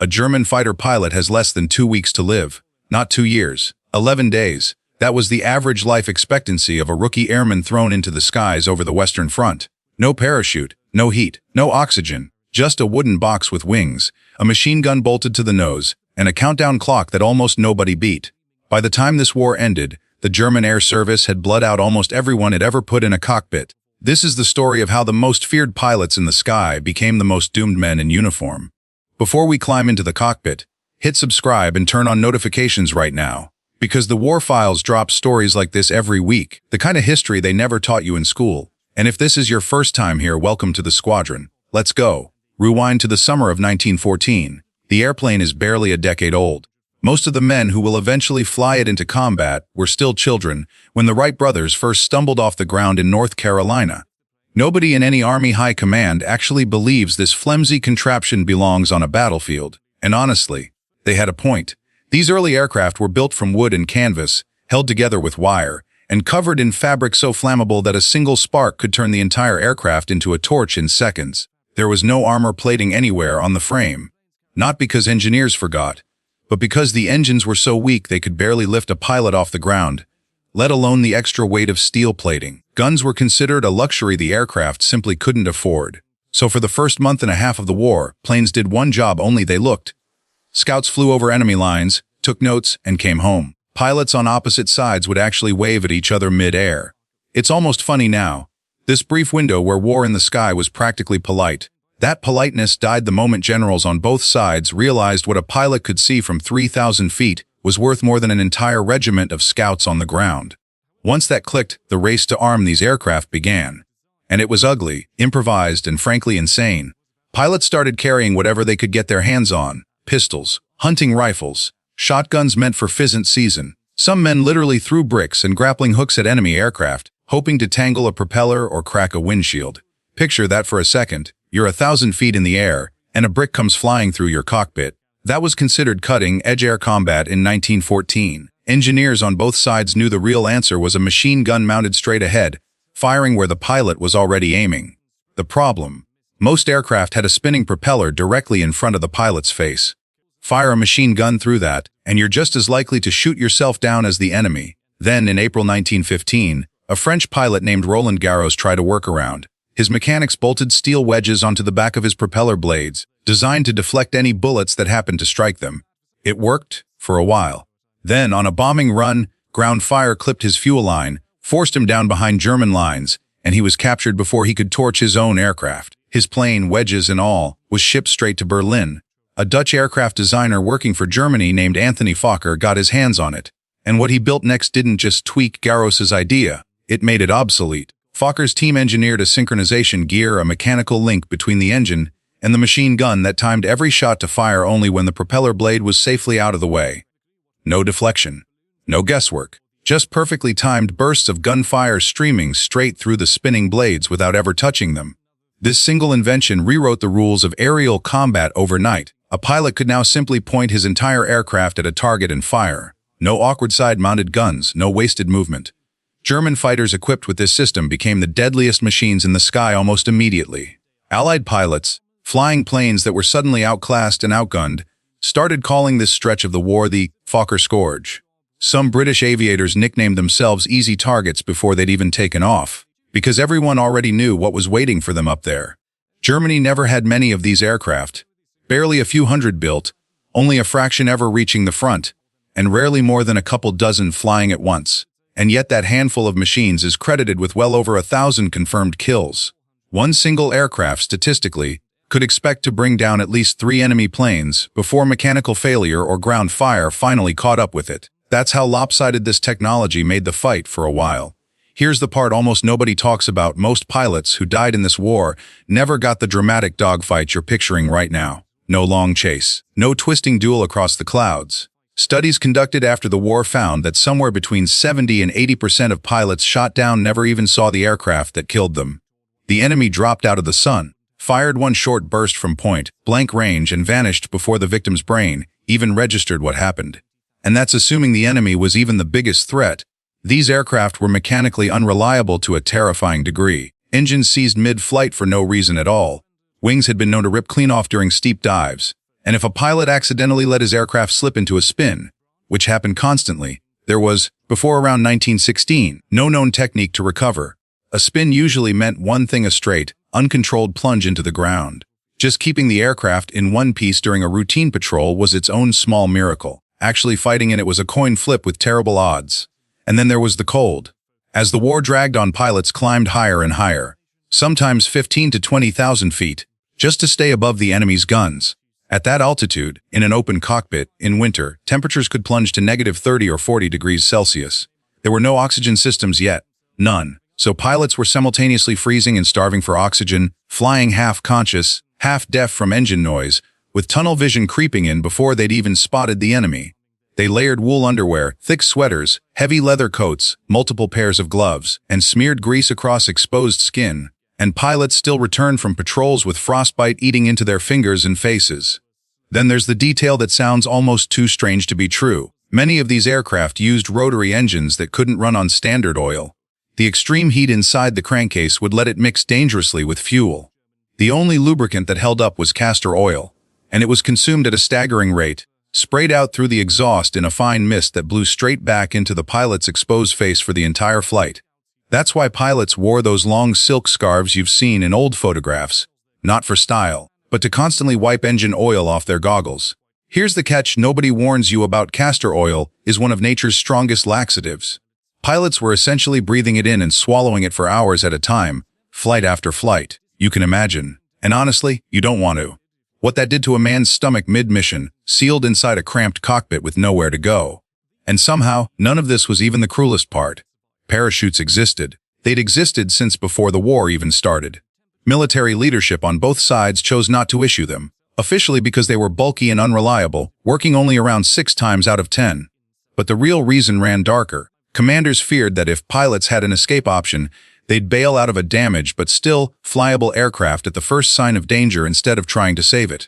A German fighter pilot has less than 2 weeks to live. Not 2 years. 11 days. That was the average life expectancy of a rookie airman thrown into the skies over the Western Front. No parachute, no heat, no oxygen, just a wooden box with wings, a machine gun bolted to the nose, and a countdown clock that almost nobody beat. By the time this war ended, the German Air Service had bled out almost everyone it ever put in a cockpit. This is the story of how the most feared pilots in the sky became the most doomed men in uniform. Before we climb into the cockpit, hit subscribe and turn on notifications right now, because the War Files drop stories like this every week, the kind of history they never taught you in school. And if this is your first time here, welcome to the squadron. Let's go. Rewind to the summer of 1914. The airplane is barely a decade old. Most of the men who will eventually fly it into combat were still children when the Wright brothers first stumbled off the ground in North Carolina. Nobody in any Army high command actually believes this flimsy contraption belongs on a battlefield. And honestly, they had a point. These early aircraft were built from wood and canvas, held together with wire, and covered in fabric so flammable that a single spark could turn the entire aircraft into a torch in seconds. There was no armor plating anywhere on the frame. Not because engineers forgot, but because the engines were so weak they could barely lift a pilot off the ground, let alone the extra weight of steel plating. Guns were considered a luxury the aircraft simply couldn't afford. So for the first month and a half of the war, planes did one job only: they looked. Scouts flew over enemy lines, took notes, and came home. Pilots on opposite sides would actually wave at each other mid-air. It's almost funny now. This brief window where war in the sky was practically polite. That politeness died the moment generals on both sides realized what a pilot could see from 3,000 feet was worth more than an entire regiment of scouts on the ground. Once that clicked, the race to arm these aircraft began. And it was ugly, improvised, and frankly insane. Pilots started carrying whatever they could get their hands on: pistols, hunting rifles, shotguns meant for pheasant season. Some men literally threw bricks and grappling hooks at enemy aircraft, hoping to tangle a propeller or crack a windshield. Picture that for a second. You're 1,000 feet in the air, and a brick comes flying through your cockpit. That was considered cutting-edge air combat in 1914. Engineers on both sides knew the real answer was a machine gun mounted straight ahead, firing where the pilot was already aiming. The problem: most aircraft had a spinning propeller directly in front of the pilot's face. Fire a machine gun through that, and you're just as likely to shoot yourself down as the enemy. Then, in April 1915, a French pilot named Roland Garros tried a workaround. His mechanics bolted steel wedges onto the back of his propeller blades, designed to deflect any bullets that happened to strike them. It worked for a while. Then, on a bombing run, ground fire clipped his fuel line, forced him down behind German lines, and he was captured before he could torch his own aircraft. His plane, wedges and all, was shipped straight to Berlin. A Dutch aircraft designer working for Germany named Anthony Fokker got his hands on it. And what he built next didn't just tweak Garros's idea, it made it obsolete. Fokker's team engineered a synchronization gear, a mechanical link between the engine and the machine gun that timed every shot to fire only when the propeller blade was safely out of the way. No deflection, no guesswork, just perfectly timed bursts of gunfire streaming straight through the spinning blades without ever touching them. This single invention rewrote the rules of aerial combat overnight. A pilot could now simply point his entire aircraft at a target and fire. No awkward side-mounted guns, no wasted movement. German fighters equipped with this system became the deadliest machines in the sky almost immediately. Allied pilots, flying planes that were suddenly outclassed and outgunned, started calling this stretch of the war the Fokker Scourge. Some British aviators nicknamed themselves easy targets before they'd even taken off, because everyone already knew what was waiting for them up there. Germany never had many of these aircraft, barely a few hundred built, only a fraction ever reaching the front, and rarely more than a couple dozen flying at once. And yet that handful of machines is credited with well over 1,000 confirmed kills. One single aircraft, statistically, could expect to bring down at least 3 enemy planes before mechanical failure or ground fire finally caught up with it. That's how lopsided this technology made the fight for a while. Here's the part almost nobody talks about: most pilots who died in this war never got the dramatic dogfight you're picturing right now. No long chase, no twisting duel across the clouds. Studies conducted after the war found that somewhere between 70 and 80% of pilots shot down never even saw the aircraft that killed them. The enemy dropped out of the sun, fired one short burst from point-blank range and vanished before the victim's brain even registered what happened. And that's assuming the enemy was even the biggest threat. These aircraft were mechanically unreliable to a terrifying degree. Engines seized mid-flight for no reason at all. Wings had been known to rip clean off during steep dives. And if a pilot accidentally let his aircraft slip into a spin, which happened constantly, there was, before around 1916, no known technique to recover. A spin usually meant one thing: a straight, uncontrolled plunge into the ground. Just keeping the aircraft in one piece during a routine patrol was its own small miracle. Actually fighting in it was a coin flip with terrible odds. And then there was the cold. As the war dragged on, pilots climbed higher and higher, sometimes 15 to 20,000 feet, just to stay above the enemy's guns. At that altitude, in an open cockpit, in winter, temperatures could plunge to -30 or 40 degrees Celsius. There were no oxygen systems yet. None. So pilots were simultaneously freezing and starving for oxygen, flying half-conscious, half-deaf from engine noise, with tunnel vision creeping in before they'd even spotted the enemy. They layered wool underwear, thick sweaters, heavy leather coats, multiple pairs of gloves, and smeared grease across exposed skin. And pilots still returned from patrols with frostbite eating into their fingers and faces. Then there's the detail that sounds almost too strange to be true. Many of these aircraft used rotary engines that couldn't run on standard oil. The extreme heat inside the crankcase would let it mix dangerously with fuel. The only lubricant that held up was castor oil, and it was consumed at a staggering rate, sprayed out through the exhaust in a fine mist that blew straight back into the pilot's exposed face for the entire flight. That's why pilots wore those long silk scarves you've seen in old photographs, not for style, but to constantly wipe engine oil off their goggles. Here's the catch nobody warns you about: castor oil is one of nature's strongest laxatives. Pilots were essentially breathing it in and swallowing it for hours at a time, flight after flight. You can imagine. And honestly, you don't want to. What that did to a man's stomach mid-mission, sealed inside a cramped cockpit with nowhere to go. And somehow, none of this was even the cruelest part. Parachutes existed. They'd existed since before the war even started. Military leadership on both sides chose not to issue them, officially because they were bulky and unreliable, working only around 6 times out of 10. But the real reason ran darker. Commanders feared that if pilots had an escape option, they'd bail out of a damaged but still flyable aircraft at the first sign of danger instead of trying to save it.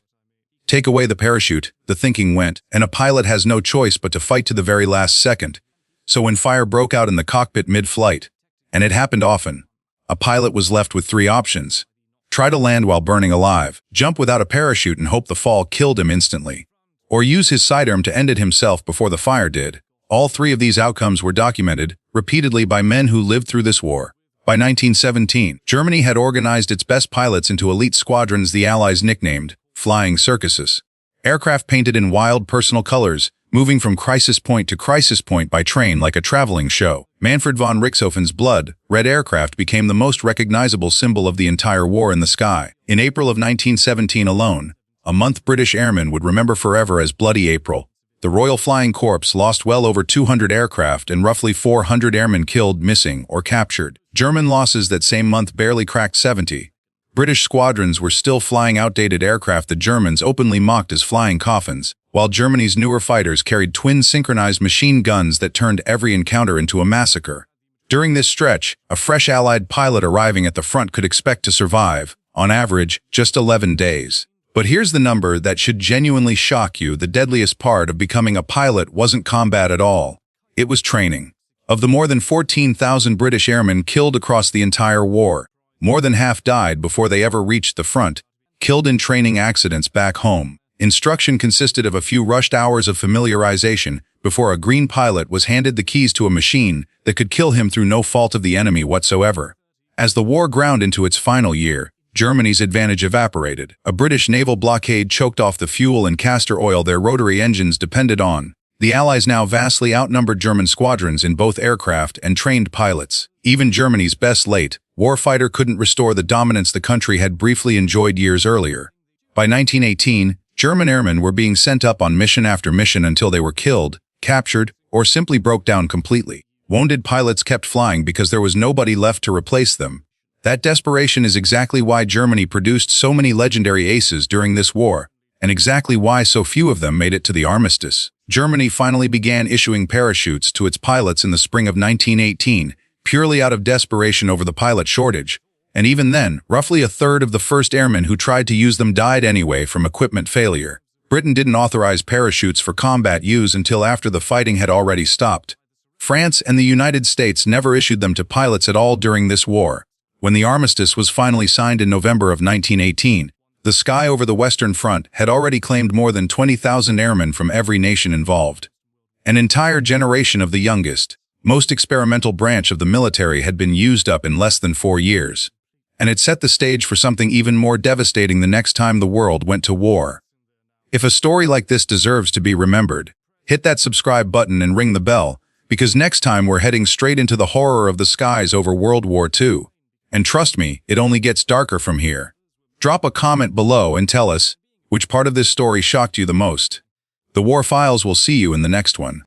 Take away the parachute, the thinking went, and a pilot has no choice but to fight to the very last second. So when fire broke out in the cockpit mid-flight, and it happened often, a pilot was left with 3 options. Try to land while burning alive, jump without a parachute and hope the fall killed him instantly, or use his sidearm to end it himself before the fire did. All 3 of these outcomes were documented, repeatedly by men who lived through this war. By 1917, Germany had organized its best pilots into elite squadrons the Allies nicknamed Flying Circuses. Aircraft painted in wild personal colors, moving from crisis point to crisis point by train like a traveling show. Manfred von Richthofen's blood-red aircraft became the most recognizable symbol of the entire war in the sky. In April of 1917 alone, a month British airmen would remember forever as Bloody April. The Royal Flying Corps lost well over 200 aircraft and roughly 400 airmen killed, missing, or captured. German losses that same month barely cracked 70. British squadrons were still flying outdated aircraft the Germans openly mocked as flying coffins, while Germany's newer fighters carried twin synchronized machine guns that turned every encounter into a massacre. During this stretch, a fresh Allied pilot arriving at the front could expect to survive, on average, just 11 days. But here's the number that should genuinely shock you: the deadliest part of becoming a pilot wasn't combat at all. It was training. Of the more than 14,000 British airmen killed across the entire war, more than half died before they ever reached the front, killed in training accidents back home. Instruction consisted of a few rushed hours of familiarization before a green pilot was handed the keys to a machine that could kill him through no fault of the enemy whatsoever. As the war ground into its final year, Germany's advantage evaporated. A British naval blockade choked off the fuel and castor oil their rotary engines depended on. The Allies now vastly outnumbered German squadrons in both aircraft and trained pilots. Even Germany's best late warfighter couldn't restore the dominance the country had briefly enjoyed years earlier. By 1918, German airmen were being sent up on mission after mission until they were killed, captured, or simply broke down completely. Wounded pilots kept flying because there was nobody left to replace them. That desperation is exactly why Germany produced so many legendary aces during this war, and exactly why so few of them made it to the armistice. Germany finally began issuing parachutes to its pilots in the spring of 1918, purely out of desperation over the pilot shortage, and even then, roughly a third of the first airmen who tried to use them died anyway from equipment failure. Britain didn't authorize parachutes for combat use until after the fighting had already stopped. France and the United States never issued them to pilots at all during this war. When the armistice was finally signed in November of 1918, The sky over the Western Front had already claimed more than 20,000 airmen from every nation involved. An entire generation of the youngest, most experimental branch of the military had been used up in less than 4 years. And it set the stage for something even more devastating the next time the world went to war. If a story like this deserves to be remembered, hit that subscribe button and ring the bell, because next time we're heading straight into the horror of the skies over World War II. And trust me, it only gets darker from here. Drop a comment below and tell us which part of this story shocked you the most. The War Files will see you in the next one.